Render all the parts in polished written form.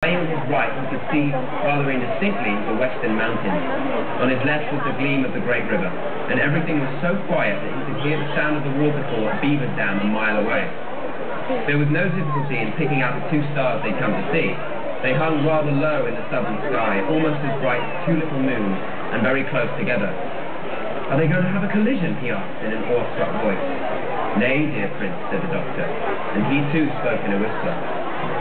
Away on his right he could see rather indistinctly the western mountains. On his left was the gleam of the great river, and everything was so quiet that he could hear the sound of the waterfall at Beaver's Dam a mile away. There was no difficulty in picking out the two stars they'd come to see. They hung rather low in the southern sky, almost as bright as two little moons, and very close together. "Are they going to have a collision?" he asked in an awestruck voice. "Nay, dear Prince," said the doctor, and he too spoke in a whisper.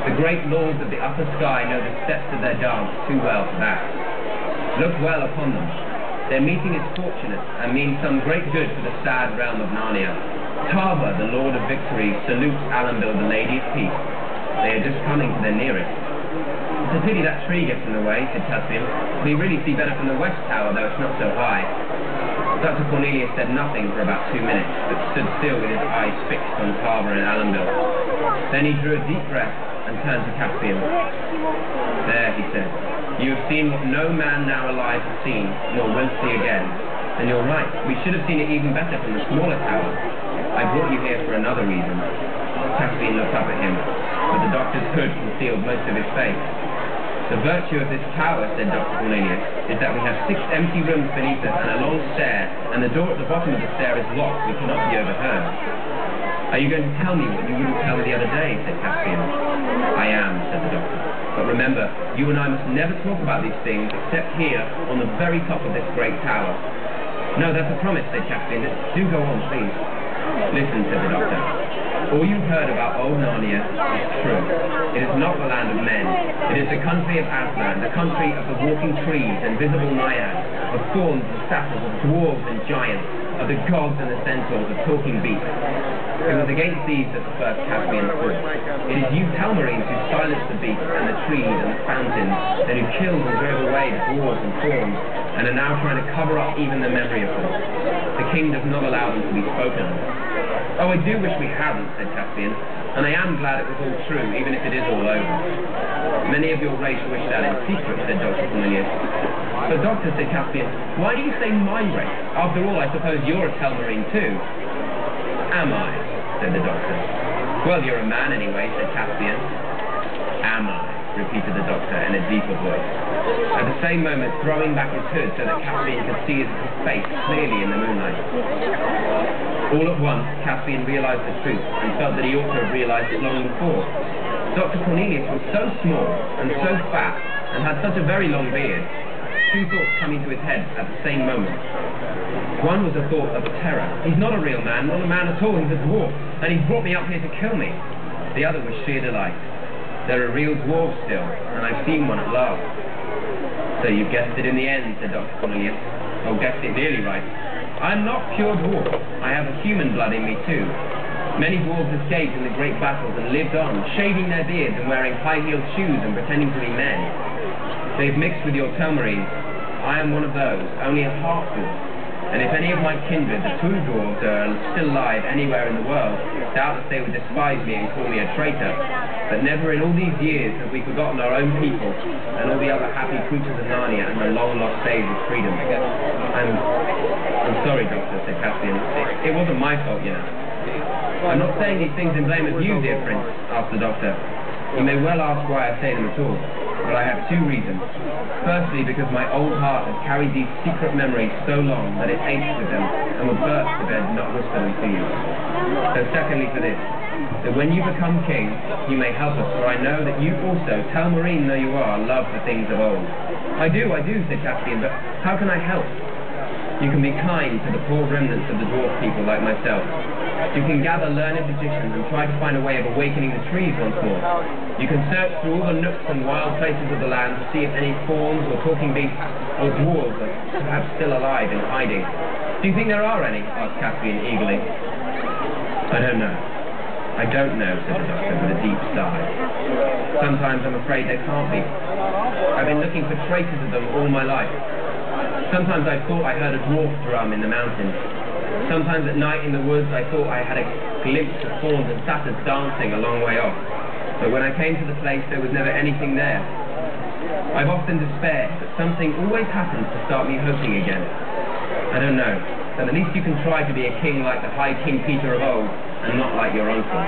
"The great lords of the upper sky know the steps of their dance too well for that. Look well upon them. Their meeting is fortunate, and means some great good for the sad realm of Narnia. Tarver, the Lord of Victory, salutes Alanbil, the Lady of Peace. They are just coming to their nearest." "It's a pity that tree gets in the way," said Caspian. "We really see better from the west tower, though it's not so high." Dr. Cornelius said nothing for about 2 minutes, but stood still with his eyes fixed on Tarver and Alanbil. Then he drew a deep breath and turned to Caspian. "There," he said, "you have seen what no man now alive has seen, nor will see again. And you're right, we should have seen it even better from the smaller tower. I brought you here for another reason." Caspian looked up at him, but the doctor's hood concealed most of his face. "The virtue of this tower," said Dr. Cornelius, "is that we have 6 empty rooms beneath us and a long stair, and the door at the bottom of the stair is locked. We cannot be overheard." "Are you going to tell me what you wouldn't tell me the other day?" said Caspian. "I am," said the doctor. "But remember, you and I must never talk about these things except here on the very top of this great tower." "No, that's a promise," said Caspian. "Do go on, please." "Listen," said the doctor. "All you've heard about old Narnia is true. It is not the land of men. It is the country of Aslan, the country of the walking trees and visible naiads, of thorns and satyrs, of dwarves and giants, of the gods and the centaurs, of talking beasts. It was against these that the first Caspian fought. It is you Telmarines who silenced the beasts and the trees and the fountains, then who killed and drove away the dwarves and fauns, and are now trying to cover up even the memory of them. The king does not allow them to be spoken of." "Oh, I do wish we hadn't," said Caspian, "and I am glad it was all true, even if it is all over." "Many of your race wish that in secret," said Dr. Cornelius. "But doctor," said Caspian, "why do you say my race? After all, I suppose you're a Telmarine too." "Am I?" said the doctor. "Well, you're a man anyway," said Caspian. "Am I?" repeated the doctor in a deeper voice, at the same moment throwing back his hood so that Caspian could see his face clearly in the moonlight. All at once, Caspian realized the truth, and felt that he ought to have realized it long before. Dr. Cornelius was so small, and so fat, and had such a very long beard. 2 thoughts come into his head at the same moment. One was a thought of terror. "He's not a real man, not a man at all, he's a dwarf, and he's brought me up here to kill me." The other was sheer delight. "There are real dwarves still, and I've seen one at last." "So you guessed it in the end," said Dr. Cornelius. "Or guessed it nearly right. I'm not pure dwarf. I have a human blood in me too. Many dwarves escaped in the great battles and lived on, shaving their beards and wearing high-heeled shoes and pretending to be men. They've mixed with your Telmarines. I am one of those, only a half-dwarf. And if any of my kindred, the true dwarves, are still alive anywhere in the world, doubtless they would despise me and call me a traitor. But never in all these years have we forgotten our own people and all the other happy creatures of Narnia and the long-lost days of freedom." I'm sorry, Doctor," said Caspian. It wasn't my fault, you know." "I'm not saying these things in blame of you, dear Prince," asked the doctor. "You may well ask why I say them at all, but I have 2 reasons. Firstly, because my old heart has carried these secret memories so long that it aches with them and would burst if I had not whispered them to you. So secondly for this, that when you become king, you may help us, for I know that you also, Telmarine though you are, love the things of old." I do," said Caspian, "but how can I help?" "You can be kind to the poor remnants of the dwarf people like myself. You can gather learned magicians and try to find a way of awakening the trees once more. You can search through all the nooks and wild places of the land to see if any fauns or talking beasts or dwarves are perhaps still alive and hiding." "Do you think there are any?" asked Caspian eagerly. "I don't know. I don't know," said the doctor with a deep sigh. "Sometimes I'm afraid there can't be. I've been looking for traces of them all my life. Sometimes I thought I heard a dwarf drum in the mountains. Sometimes at night in the woods I thought I had a glimpse of fauns and satyrs dancing a long way off. But when I came to the place, there was never anything there. I've often despaired, but something always happens to start me hoping again. I don't know, but at least you can try to be a king like the High King Peter of old, and not like your uncle."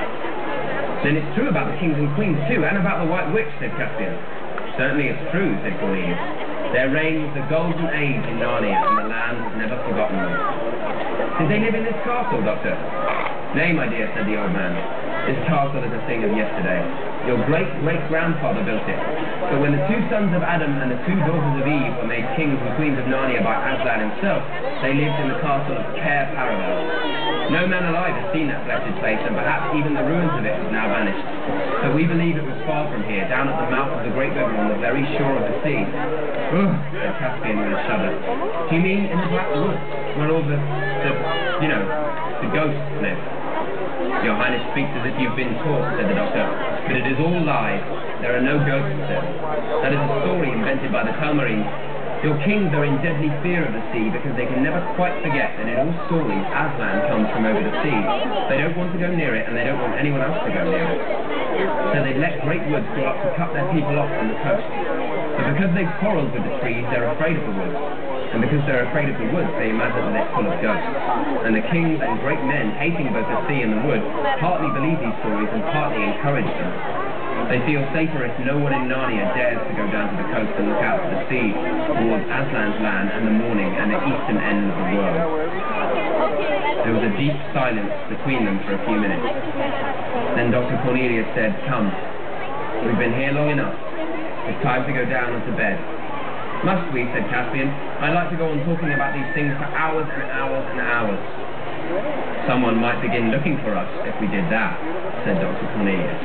"Then it's true about the kings and queens too, and about the White Witch," said Caspian. Certainly it's true, said Cornelius. Their reign was the golden age in Narnia, and the land has never forgotten them. Did they live in this castle, Doctor? Nay, my dear, said the old man. This castle is a thing of yesterday. Your great-great-grandfather built it. But when the two sons of Adam and the two daughters of Eve were made kings and queens of Narnia by Aslan himself, they lived in the castle of Cair Paravel. No man alive has seen that blessed place, and perhaps even the ruins of it have now vanished. But we believe it was far from here, down at the mouth of the great river on the very shore of the sea. Ugh, said Caspian with a shudder. Do you mean in the Black Woods, where all the ghosts live? Your Highness speaks as if you've been taught, said the doctor, but it is all lies. There are no ghosts there. That is a story invented by the Telmarines. Your kings are in deadly fear of the sea because they can never quite forget that in all stories Aslan comes from over the sea. They don't want to go near it, and they don't want anyone else to go near it. So they've let great woods grow up to cut their people off from the coast. But because they've quarrelled with the trees, they're afraid of the woods. And because they're afraid of the woods, they imagine that they're full of ghosts. And the kings and great men, hating both the sea and the woods, partly believe these stories and partly encourage them. They feel safer if no one in Narnia dares to go down to the coast and look out to the sea, towards Aslan's land and the morning and the eastern end of the world. There was a deep silence between them for a few minutes. Then Dr. Cornelius said, "Come, we've been here long enough. It's time to go down and to bed." "Must we?" said Caspian. "I'd like to go on talking about these things for hours and hours and hours." "Someone might begin looking for us if we did that," said Dr. Cornelius.